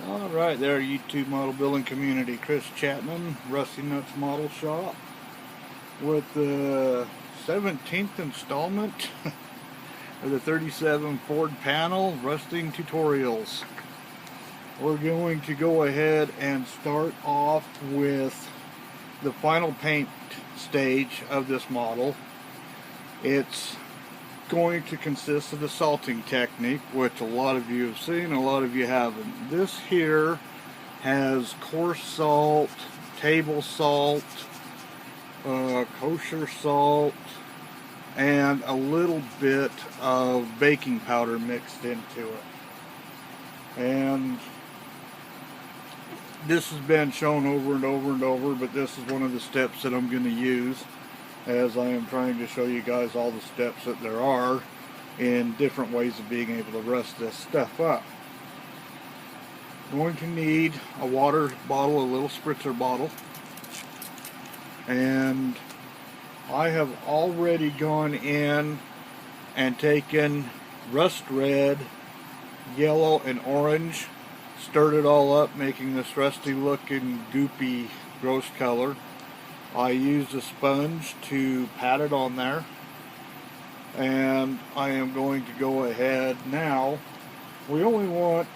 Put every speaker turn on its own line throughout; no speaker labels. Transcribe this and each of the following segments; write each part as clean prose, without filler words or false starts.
Alright there, YouTube model building community. Chris Chapman, Rusty Nuts Model Shop, with the 17th installment of the 37 Ford panel rusting tutorials. We're going to go ahead and start off with the final paint stage of this model. It's going to consist of the salting technique, which a lot of you have seen, a lot of you haven't. This here has coarse salt, table salt, kosher salt, and a little bit of baking powder mixed into it. And this has been shown over and over and over, but this is one of the steps that I'm going to use, as I am trying to show you guys all the steps that there are in different ways of being able to rust this stuff up. Going to need a water bottle, a little spritzer bottle, and I have already gone in and taken rust red, yellow, and orange, stirred it all up, making this rusty looking goopy gross color. I used a sponge to pat it on there, and I am going to go ahead now. We only want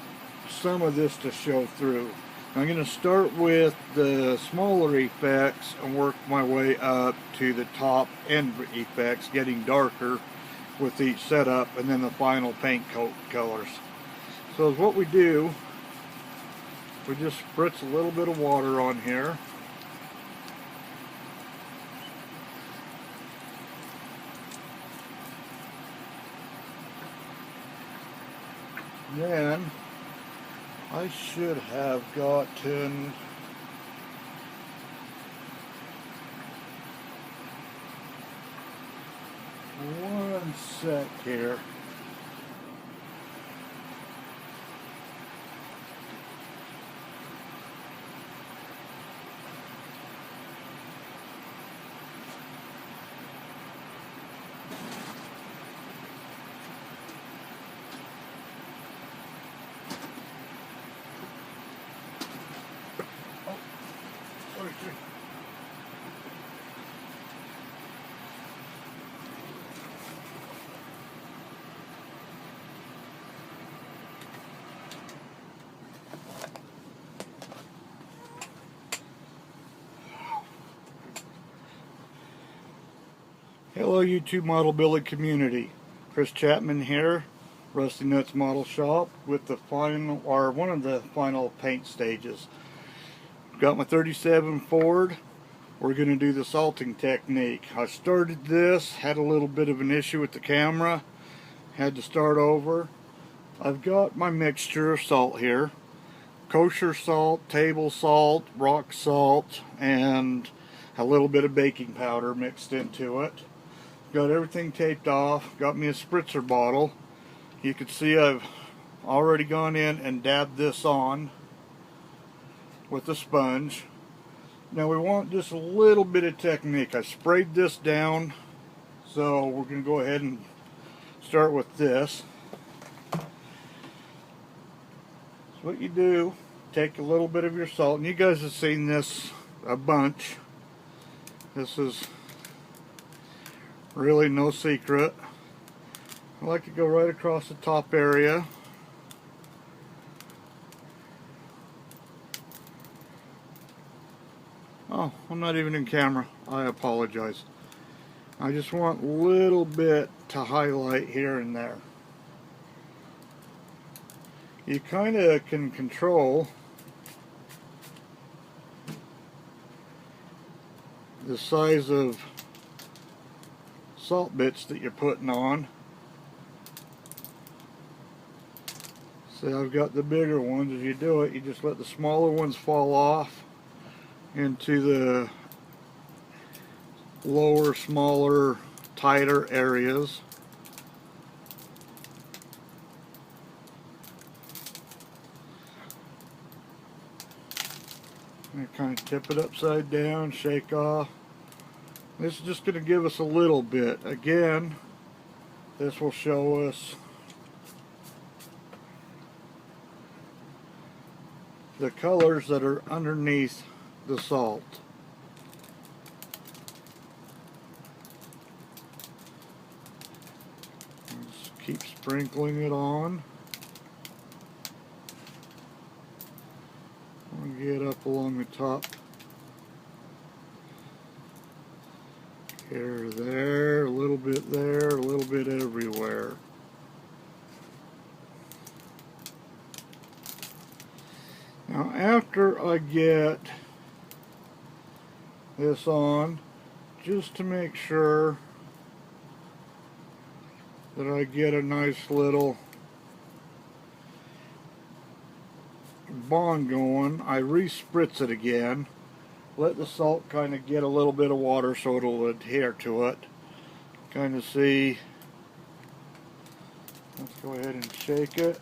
some of this to show through. I'm going to start with the smaller effects and work my way up to the top end effects, getting darker with each setup, and then the final paint coat colors. So what we do, we just spritz a little bit of water on here. Then I should have gotten one sec here. Hello YouTube model building community. Chris Chapman here, Rusty Nuts Model Shop, with the final, or one of the final paint stages. Got my 37 Ford. We're going to do the salting technique. I started this, had a little bit of an issue with the camera, had to start over. I've got my mixture of salt here. Kosher salt, table salt, rock salt, and a little bit of baking powder mixed into it. Got everything taped off, got me a spritzer bottle. You can see I've already gone in and dabbed this on with a sponge. Now we want just a little bit of technique. I sprayed this down, so we're going to go ahead and start with this. So what you do, take a little bit of your salt, and you guys have seen this a bunch. This is really no secret. I like to go right across the top area. Oh, I'm not even in camera. I apologize. I just want a little bit to highlight here and there. You kind of can control the size of salt bits that you're putting on. So I've got the bigger ones. As you do it, you just let the smaller ones fall off into the lower, smaller, tighter areas. And kind of tip it upside down, shake off. This is just going to give us a little bit. Again, this will show us the colors that are underneath the salt. Just keep sprinkling it on. I'll get up along the top here, there, a little bit there, a little bit everywhere. Now after I get this on, just to make sure that I get a nice little bond going, I re-spritz it again. Let the salt kind of get a little bit of water so it'll adhere to it. Kind of see. Let's go ahead and shake it.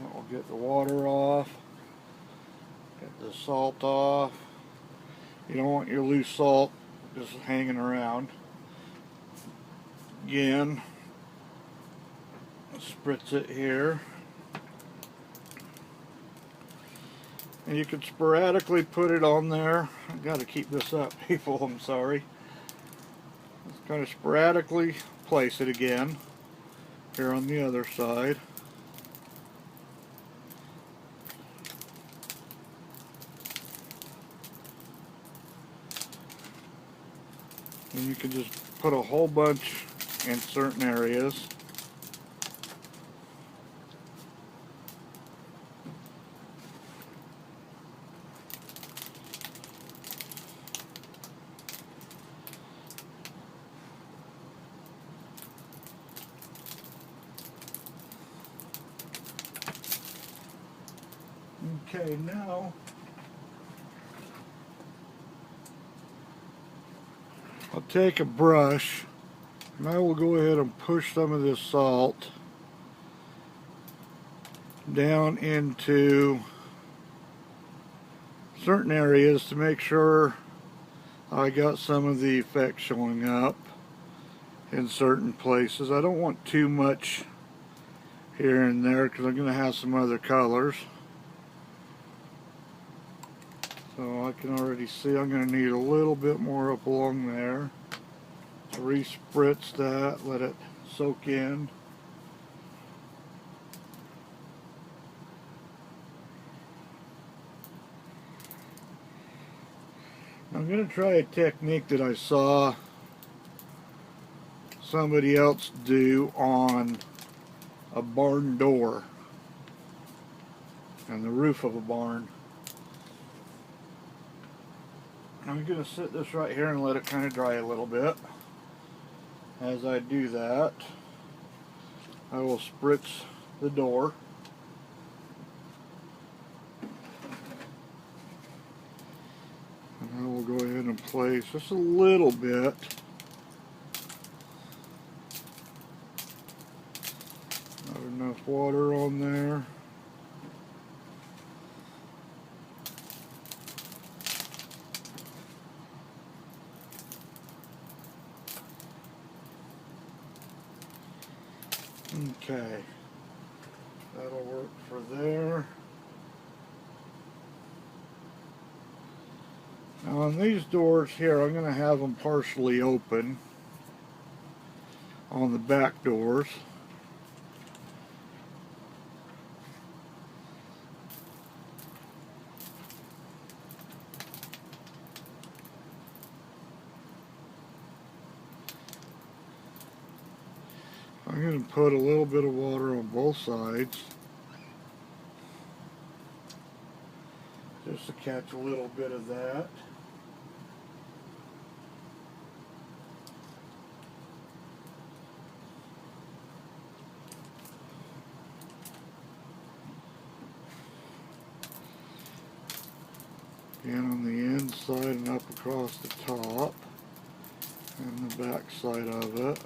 That will get the water off. Get the salt off. You don't want your loose salt just hanging around. Again, spritz it here. And you can sporadically put it on there. I've got to keep this up, people, I'm sorry. Just kind of sporadically place it again here on the other side. And you can just put a whole bunch in certain areas. Okay, now I'll take a brush and I will go ahead and push some of this salt down into certain areas to make sure I got some of the effect showing up in certain places. I don't want too much here and there because I'm going to have some other colors. So I can already see I'm going to need a little bit more up along there. To re-spritz that, let it soak in. I'm going to try a technique that I saw somebody else do on a barn door and the roof of a barn. I'm going to sit this right here and let it kind of dry a little bit. As I do that, I will spritz the door. And I will go ahead and place just a little bit. Not enough water on there. Okay, that'll work for there. Now on these doors here, I'm going to have them partially open on the back doors. I'm going to put a little bit of water on both sides just to catch a little bit of that. Again on the inside and up across the top and the back side of it.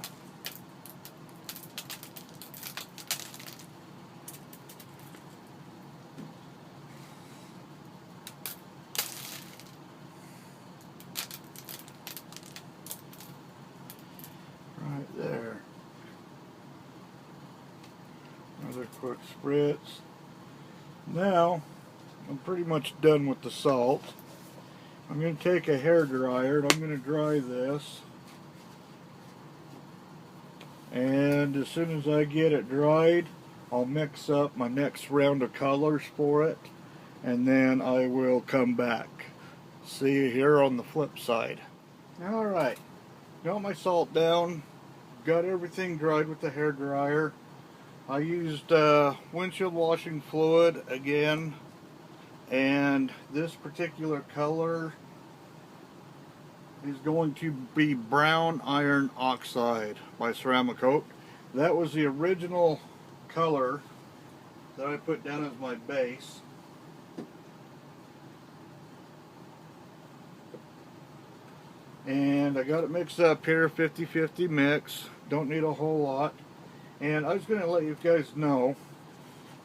Another quick spritz. Now, I'm pretty much done with the salt. I'm going to take a hair dryer and I'm going to dry this. And as soon as I get it dried, I'll mix up my next round of colors for it. And then I will come back. See you here on the flip side. Alright, got my salt down. Got everything dried with the hair dryer. I used windshield washing fluid again, and this particular color is going to be brown iron oxide by Ceramicoat. That was the original color that I put down as my base. And I got it mixed up here, 50-50 mix. Don't need a whole lot. And I was going to let you guys know,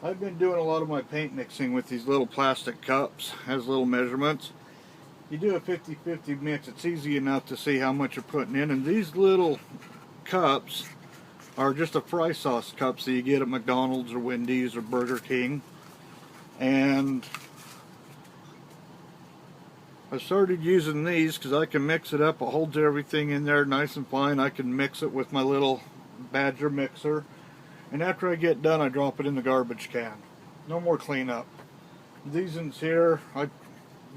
I've been doing a lot of my paint mixing with these little plastic cups, has little measurements. You do a 50-50 mix, it's easy enough to see how much you're putting in. And these little cups are just a fry sauce cups that you get at McDonald's or Wendy's or Burger King. And I started using these because I can mix it up. It holds everything in there nice and fine. I can mix it with my little Badger mixer, and after I get done I drop it in the garbage can. No more cleanup. These ones here, I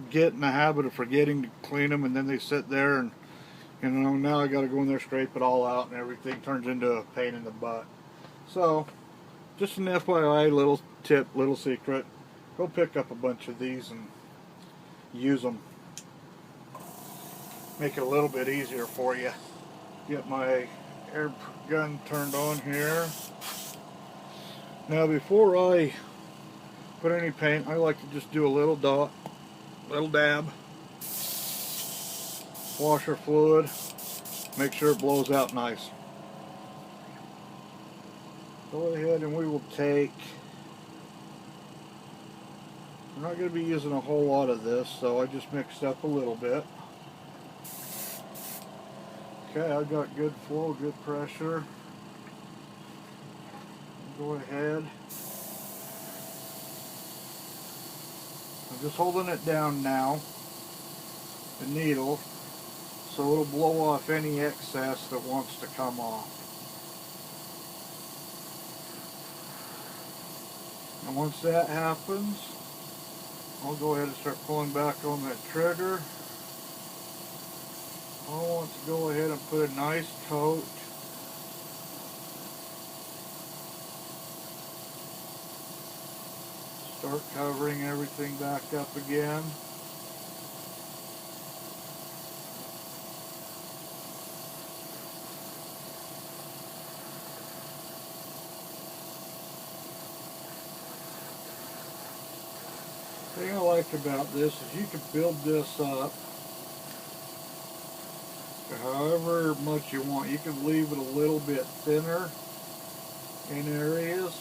get in the habit of forgetting to clean them, and then they sit there, and you know, now I got to go in there, scrape it all out, and everything turns into a pain in the butt. So just an FYI, little tip, little secret, go pick up a bunch of these and use them. Make it a little bit easier for you. Get my air gun turned on here. Now before I put any paint, I like to just do a little dot, little dab, washer fluid, make sure it blows out nice. Go ahead and we will take, we're not going to be using a whole lot of this, so I just mixed up a little bit. Okay, I've got good flow, good pressure. Go ahead. I'm just holding it down now, the needle, so it'll blow off any excess that wants to come off. And once that happens, I'll go ahead and start pulling back on that trigger. I want to go ahead and put a nice coat. Start covering everything back up again. The thing I like about this is you can build this up however much you want. You can leave it a little bit thinner in areas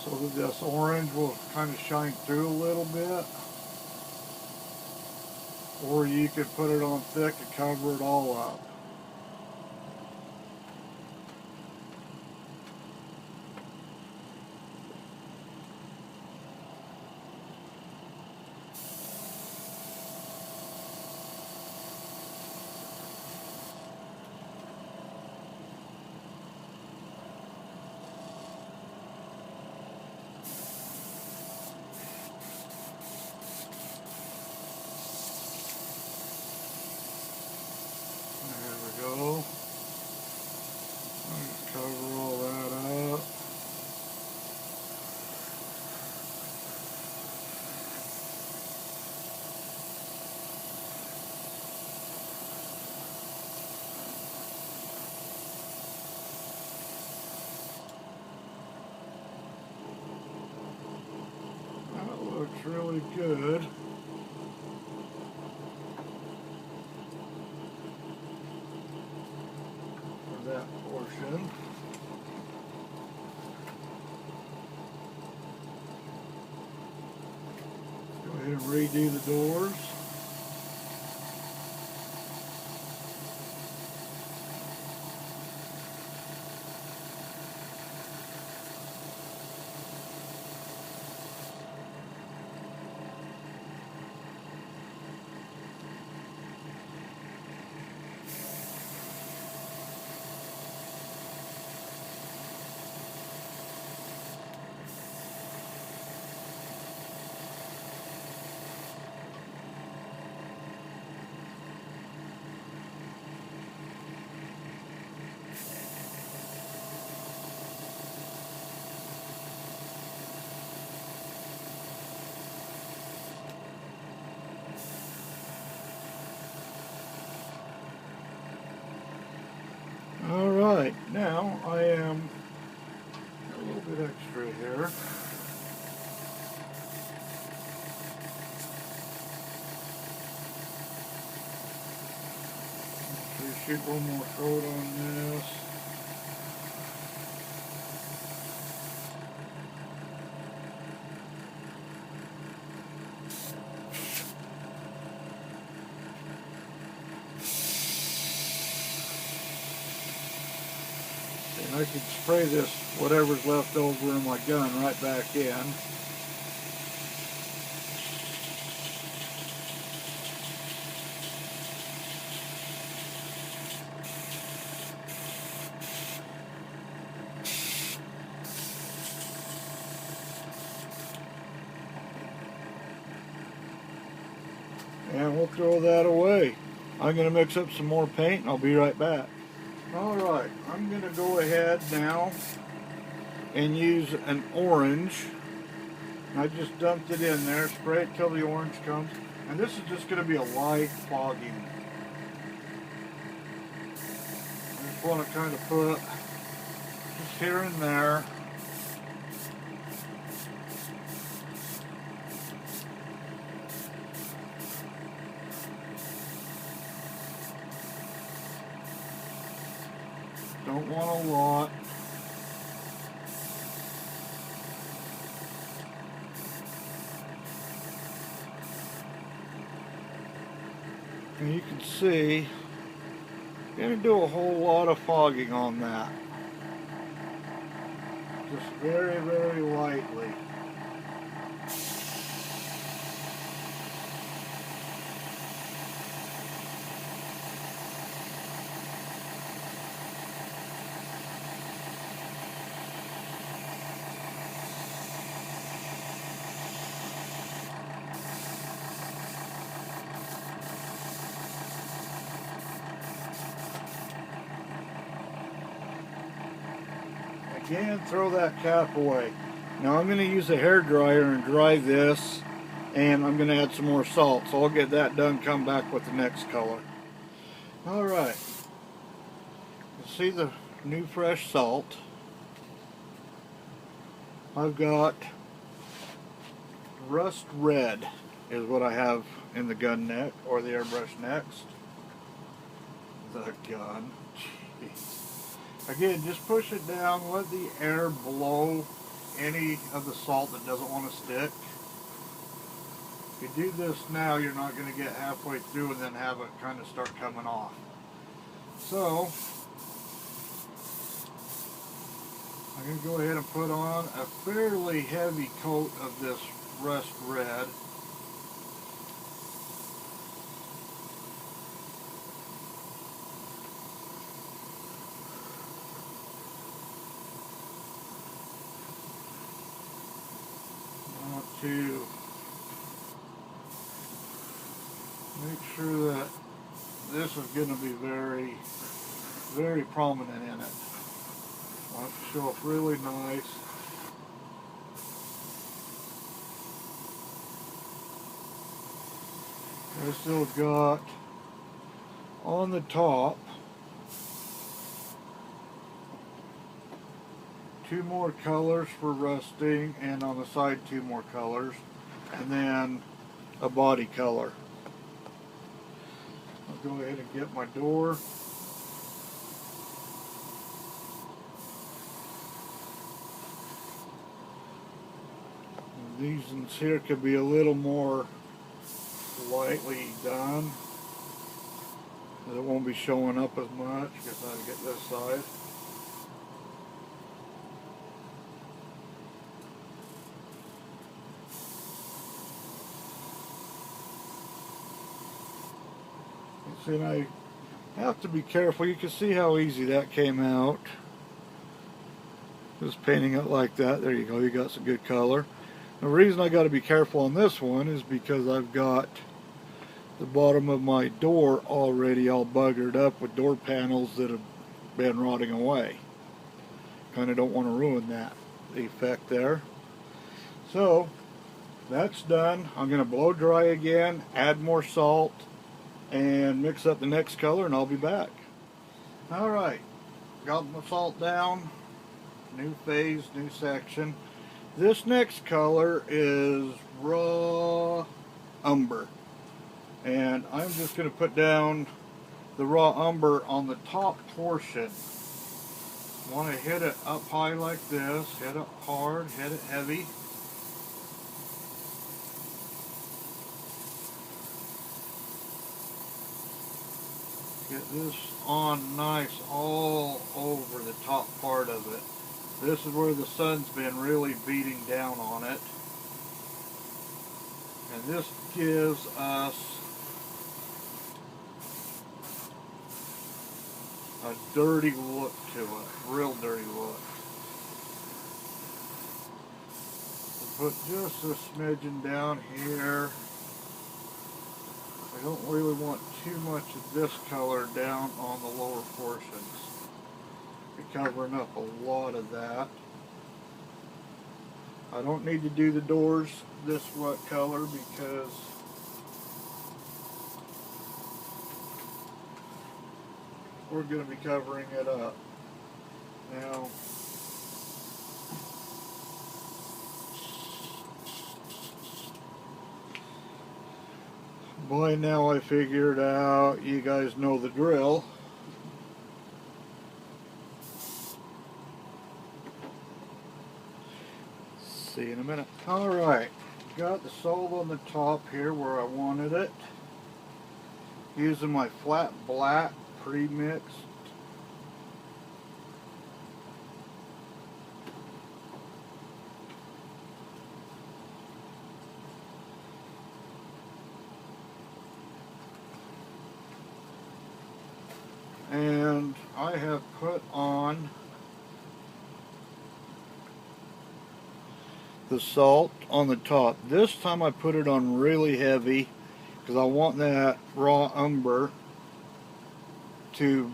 so that this orange will kind of shine through a little bit, or you could put it on thick and cover it all up. Go. Just cover all that up. That looks really good. That portion. Go ahead and redo the doors. Alright, now I am a little bit extra here. So shoot one more coat on this. And I can spray this, whatever's left over in my gun, right back in. And we'll throw that away. I'm going to mix up some more paint and I'll be right back. Alright, I'm going to go ahead now and use an orange. I just dumped it in there, spray it till the orange comes. And this is just going to be a light fogging. I just want to kind of put just here and there. Don't want a lot. And you can see, I'm going to do a whole lot of fogging on that. Just very, very lightly. Again, throw that cap away. Now I'm going to use a hair dryer and dry this, and I'm going to add some more salt. So I'll get that done, come back with the next color. Alright, you see the new fresh salt. I've got rust red is what I have in the gun neck, or the airbrush next. The gun. Jeez. Again, just push it down, let the air blow any of the salt that doesn't want to stick. If you do this now, you're not going to get halfway through and then have it kind of start coming off. So, I'm going to go ahead and put on a fairly heavy coat of this rust red. To make sure that this is going to be very, very prominent in it. I want it to show up really nice. I still got on the top 2 more colors for rusting, and on the side 2 more colors, and then a body color. I'll go ahead and get my door. And these ones here could be a little more lightly done, but it won't be showing up as much. Guess I have to get this side. See, and I have to be careful. You can see how easy that came out. Just painting it like that. There you go. You got some good color. The reason I got to be careful on this one is because I've got the bottom of my door already all buggered up with door panels that have been rotting away. Kind of don't want to ruin that effect there. So that's done. I'm going to blow dry again, add more salt, and mix up the next color, and I'll be back. Alright, got my salt down. New phase, new section. This next color is raw umber, and I'm just going to put down the raw umber on the top portion. Want to hit it up high like this, hit it hard, hit it heavy. Get this on nice all over the top part of it. This is where the sun's been really beating down on it. And this gives us a dirty look to it, real dirty look. We'll put just a smidgen down here. I don't really want too much of this color down on the lower portions. We're covering up a lot of that. I don't need to do the doors this wet color because we're going to be covering it up. Now, by now I figured out, you guys know the drill. See you in a minute. Alright, got the salt on the top here where I wanted it. Using my flat black pre-mixed. And I have put on the salt on the top. This time I put it on really heavy because I want that raw umber to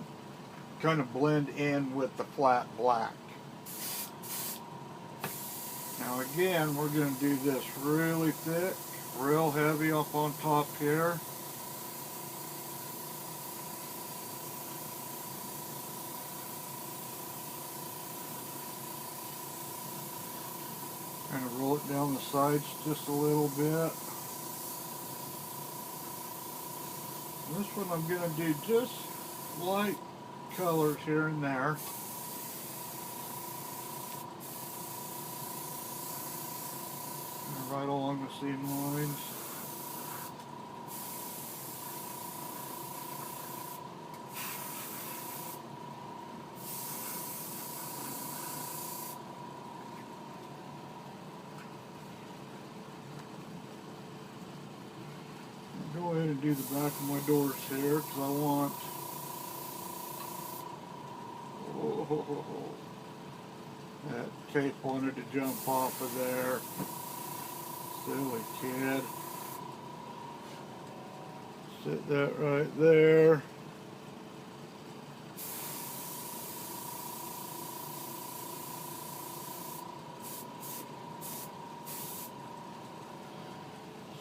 kind of blend in with the flat black. Now again, we're going to do this really thick, real heavy up on top here. Kind of roll it down the sides just a little bit. This one I'm going to do just light colors here and there. And right along the seam lines. Go ahead and do the back of my doors here because I want that tape wanted to jump off of there. Silly kid. Sit that right there.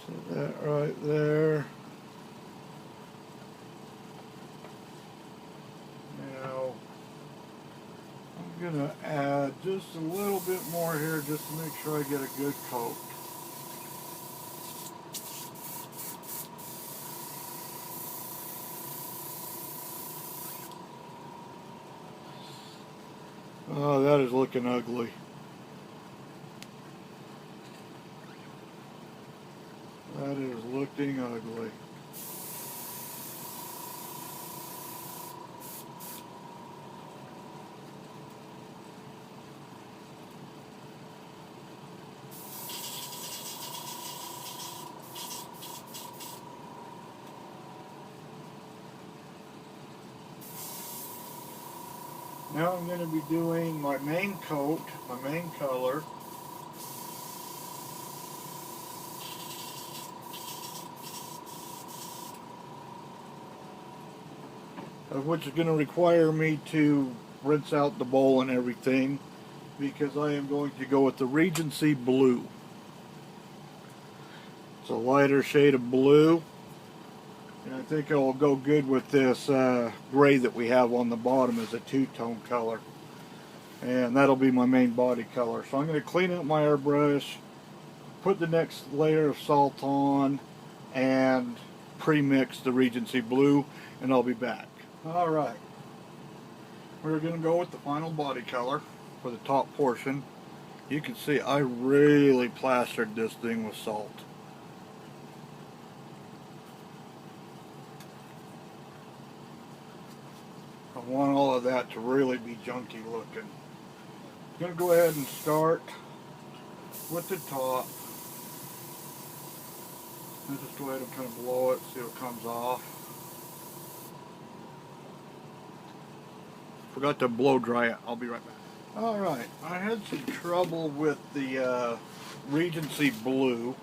Sit that right there. Now I'm going to add just a little bit more here just to make sure I get a good coat. Oh, that is looking ugly. That is looking ugly. Now I'm going to be doing my main coat, my main color. Which is going to require me to rinse out the bowl and everything because I am going to go with the Regency Blue. It's a lighter shade of blue And I think it will go good with this gray that we have on the bottom as a two-tone color. And that'll be my main body color. So I'm going to clean up my airbrush, put the next layer of salt on, and pre-mix the Regency Blue, and I'll be back. Alright, we're going to go with the final body color for the top portion. You can see I really plastered this thing with salt. I want all of that to really be junky looking. I'm going to go ahead and start with the top. I'll just go ahead and kind of blow it, see what comes off. Forgot to blow dry it. I'll be right back. Alright, I had some trouble with the Regency Blue.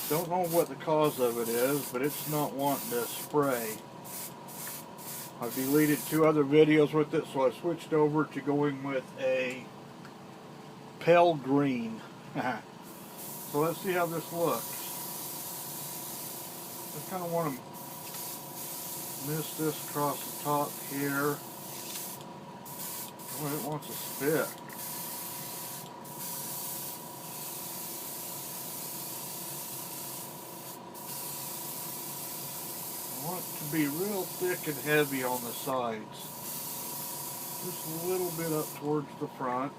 Don't know what the cause of it is, but it's not wanting to spray. I've deleted 2 other videos with it, so I switched over to going with a pale green. So let's see how this looks. I kind of want to mist this across the top here. Well, it wants to spit. I want it to be real thick and heavy on the sides. Just a little bit up towards the front.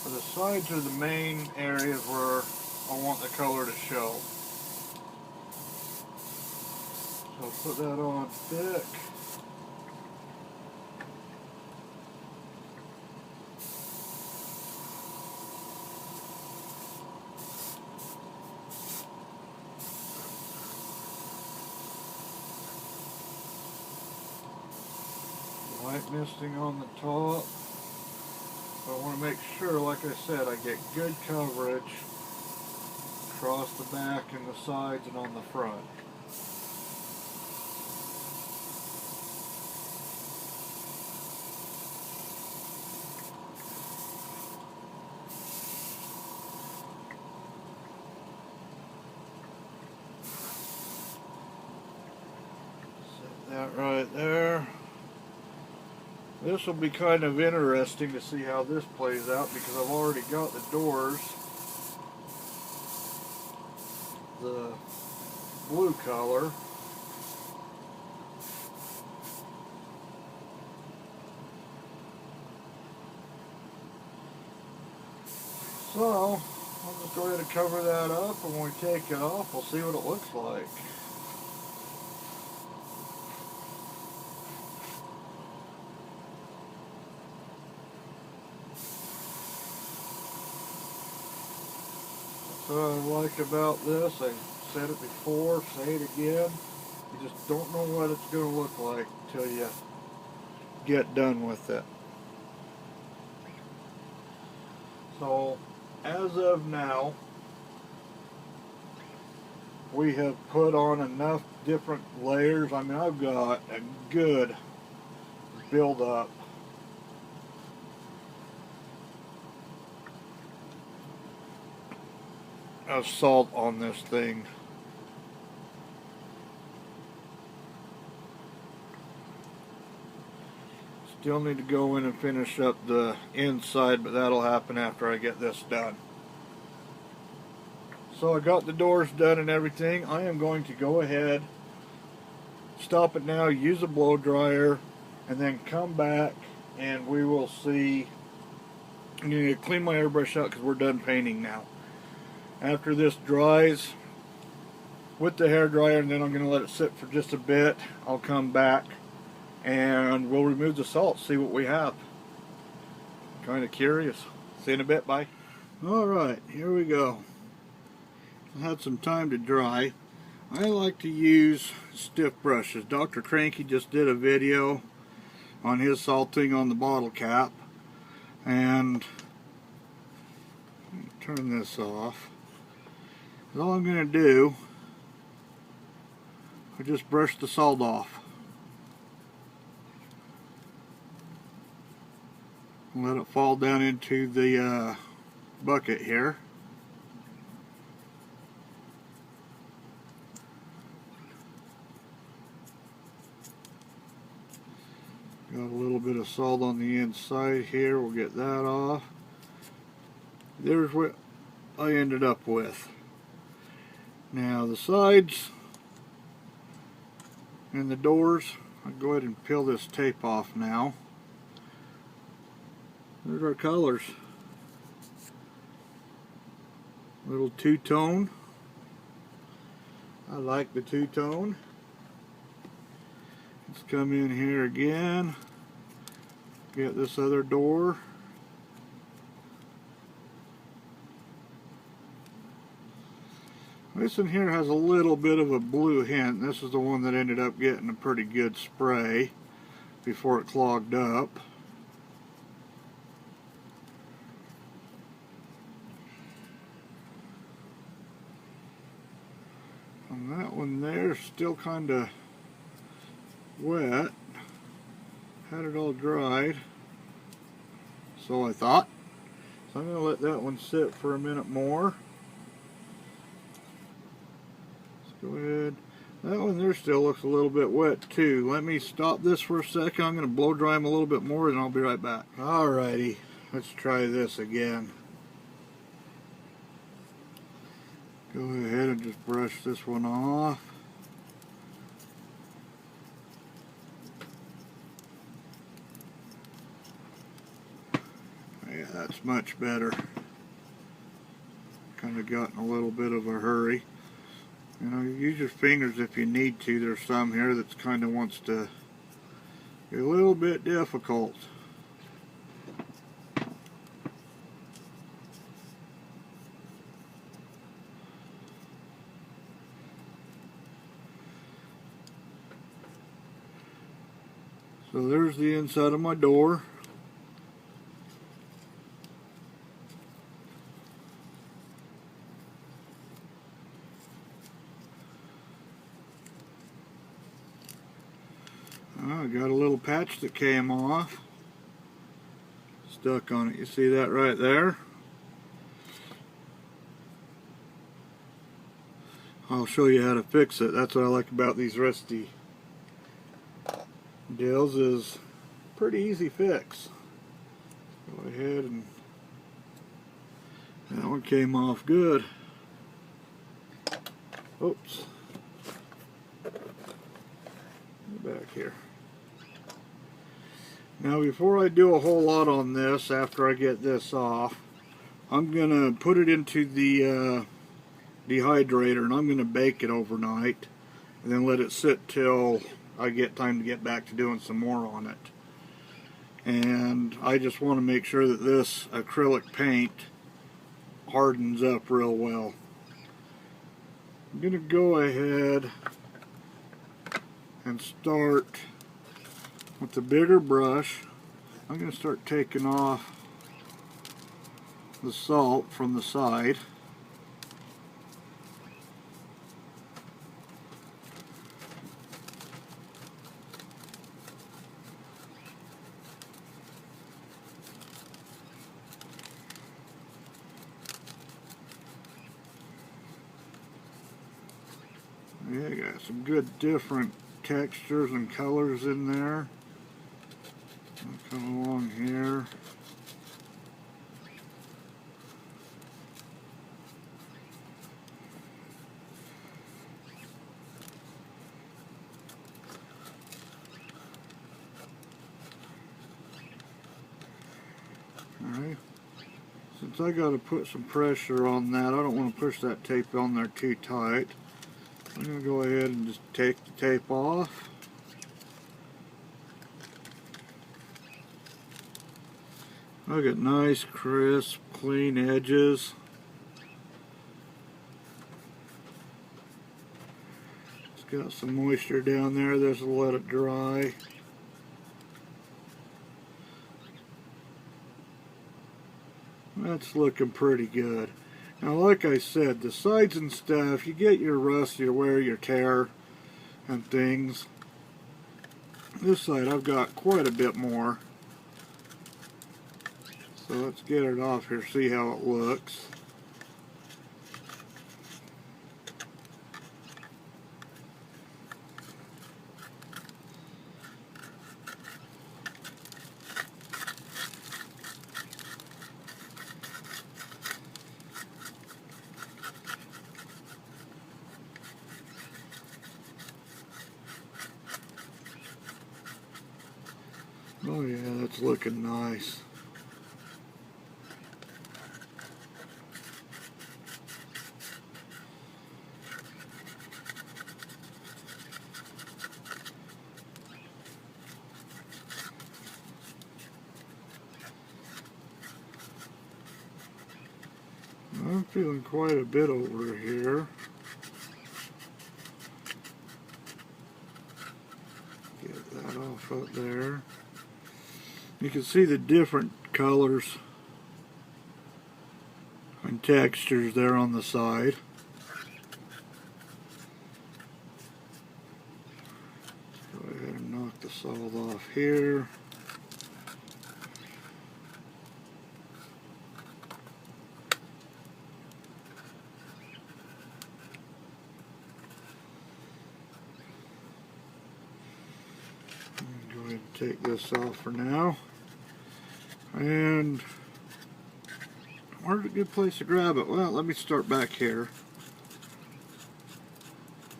The sides are the main areas where I want the color to show. So put that on thick. Light misting on the top. I want to make sure, like I said, I get good coverage across the back and the sides and on the front. Set that right there. This will be kind of interesting to see how this plays out because I've already got the doors the blue color. So I'll just go ahead and cover that up, and when we take it off we'll see what it looks like. What I like about this, I said it before, say it again, you just don't know what it's going to look like until you get done with it. So, as of now, we have put on enough different layers. I mean, I've got a good build up of salt on this thing. Still need to go in and finish up the inside, but that'll happen after I get this done. So I got the doors done and everything. I am going to go ahead, stop it now, use a blow dryer, and then come back and we will see. I'm going to clean my airbrush out because we're done painting now. After this dries with the hair dryer, and then I'm going to let it sit for just a bit, I'll come back and we'll remove the salt, see what we have. Kind of curious. See you in a bit, bye. Alright, here we go. I had some time to dry. I like to use stiff brushes. Dr. Cranky just did a video on his salting on the bottle cap, and turn this off. All I'm going to do, I just brush the salt off. and let it fall down into the bucket here. Got a little bit of salt on the inside here. We'll get that off. There's what I ended up with. Now the sides and the doors, I'll go ahead and peel this tape off now. There's our colors. Little two-tone. I like the two-tone. Let's come in here again. Get this other door. This in here has a little bit of a blue hint. This is the one that ended up getting a pretty good spray before it clogged up. And that one there is still kind of wet. Had it all dried, so I thought. So I'm going to let that one sit for a minute more. Let's go ahead. That one there still looks a little bit wet too. Let me stop this for a second. I'm going to blow dry them a little bit more and I'll be right back. Alrighty, let's try this again. Go ahead and just brush this one off. Yeah, that's much better. Kind of got in a little bit of a hurry. You know, use your fingers if you need to. There's some here that's kind of wants to be a little bit difficult. So there's the inside of my door. I got a little patch that came off, stuck on it. You see that right there? I'll show you how to fix it. That's what I like about these rusty deals, is pretty easy fix. Go ahead and that one came off good. Oops. Back here. Now before I do a whole lot on this, after I get this off, I'm gonna put it into the dehydrator and I'm gonna bake it overnight and then let it sit till I get time to get back to doing some more on it. And I just want to make sure that this acrylic paint hardens up real well. I'm gonna go ahead and start with the bigger brush. I'm going to start taking off the salt from the side. Yeah, got some good different textures and colors in there. I'll come along here. Alright. Since I got to put some pressure on that, I don't want to push that tape on there too tight. I'm going to go ahead and just take the tape off. I got nice, crisp, clean edges. It's got some moisture down there. This will let it dry. That's looking pretty good. Now, like I said, the sides and stuff, you get your rust, your wear, your tear, and things. This side, I've got quite a bit more. So let's get it off here, see how it looks. Oh yeah, that's looking nice. I'm feeling quite a bit over here. Get that off up there. You can see the different colors and textures there on the side. Go ahead and knock the salt off here. Go ahead and take this off for now. And where's a good place to grab it? Well, let me start back here.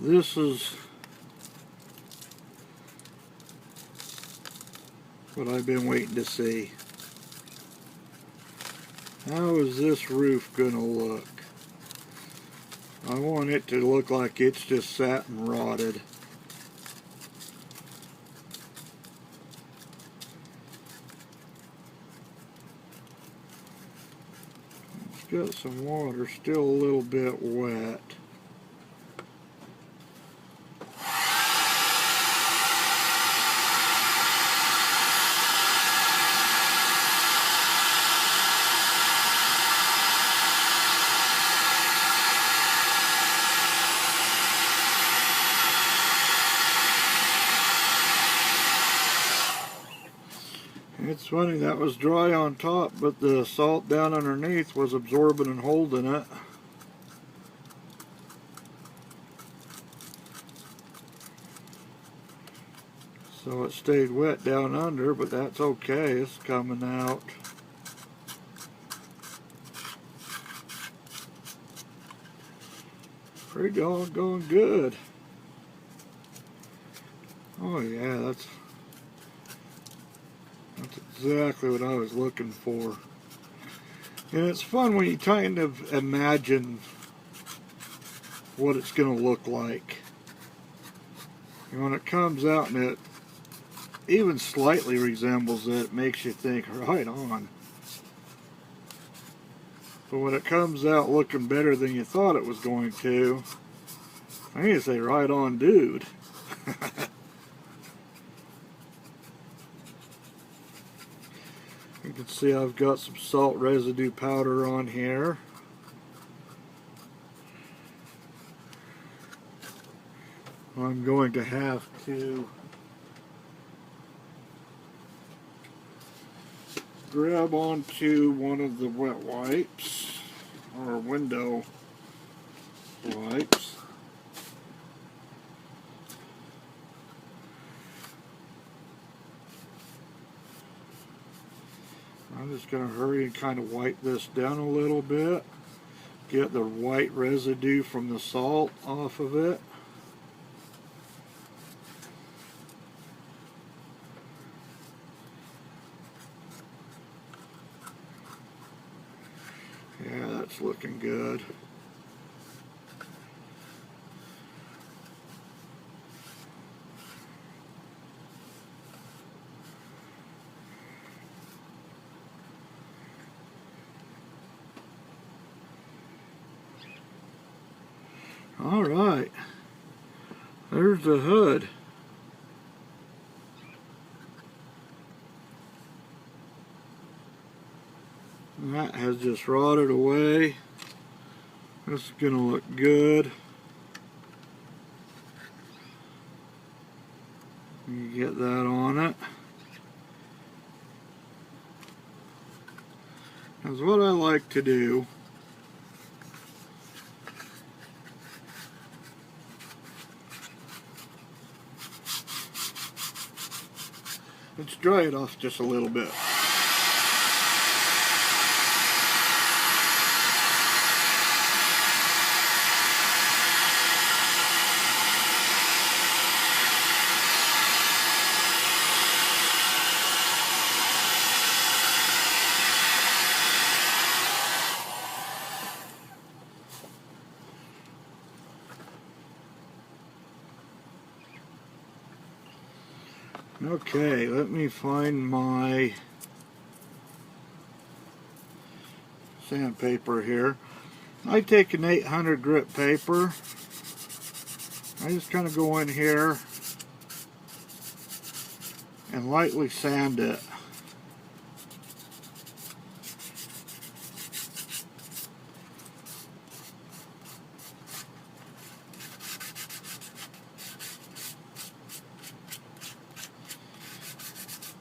This is what I've been waiting to see. How is this roof gonna look? I want it to look like it's just sat and rotted. It's got some water, still a little bit wet. It's funny, that was dry on top, but the salt down underneath was absorbing and holding it. So it stayed wet down under, but that's okay, it's coming out. Pretty doggone good. Oh yeah, that's exactly what I was looking for. And it's fun when you kind of imagine what it's going to look like. And when it comes out and it even slightly resembles it, it makes you think, right on. But when it comes out looking better than you thought it was going to, I need to say, right on, dude. You can see I've got some salt residue powder on here. I'm going to have to grab onto one of the wet wipes, or window wipes. I'm just going to hurry and kind of wipe this down a little bit, get the white residue from the salt off of it. Yeah, that's looking good. All right, there's the hood. And that has just rotted away. This is going to look good. You get that on it. Because what I like to do is dry it off just a little bit. Okay, let me find my sandpaper here. I take an 800 grit paper. I just kind of go in here and lightly sand it.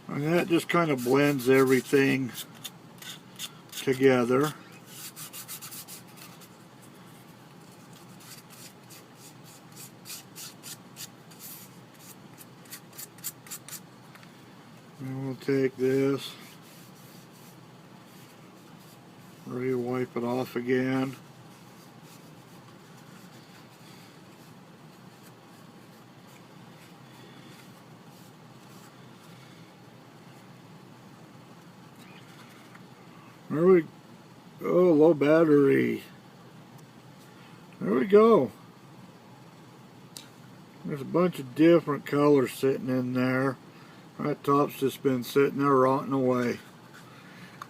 And that just kind of blends everything together. And we'll take this, re-wipe it off again. There we go, low battery. There we go. There's a bunch of different colors sitting in there. That top's just been sitting there rotting away.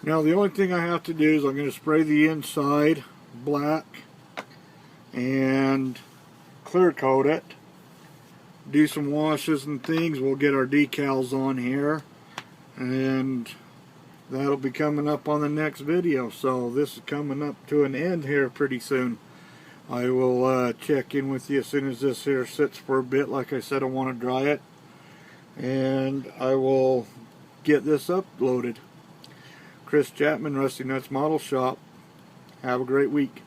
Now the only thing I have to do is I'm going to spray the inside black and clear coat it. Do some washes and things. We'll get our decals on here. And that'll be coming up on the next video. So this is coming up to an end here pretty soon. I will check in with you as soon as this here sits for a bit. Like I said, I want to dry it, and I will get this uploaded. Chris Chapman, Rusty Nuts Model Shop. Have a great week.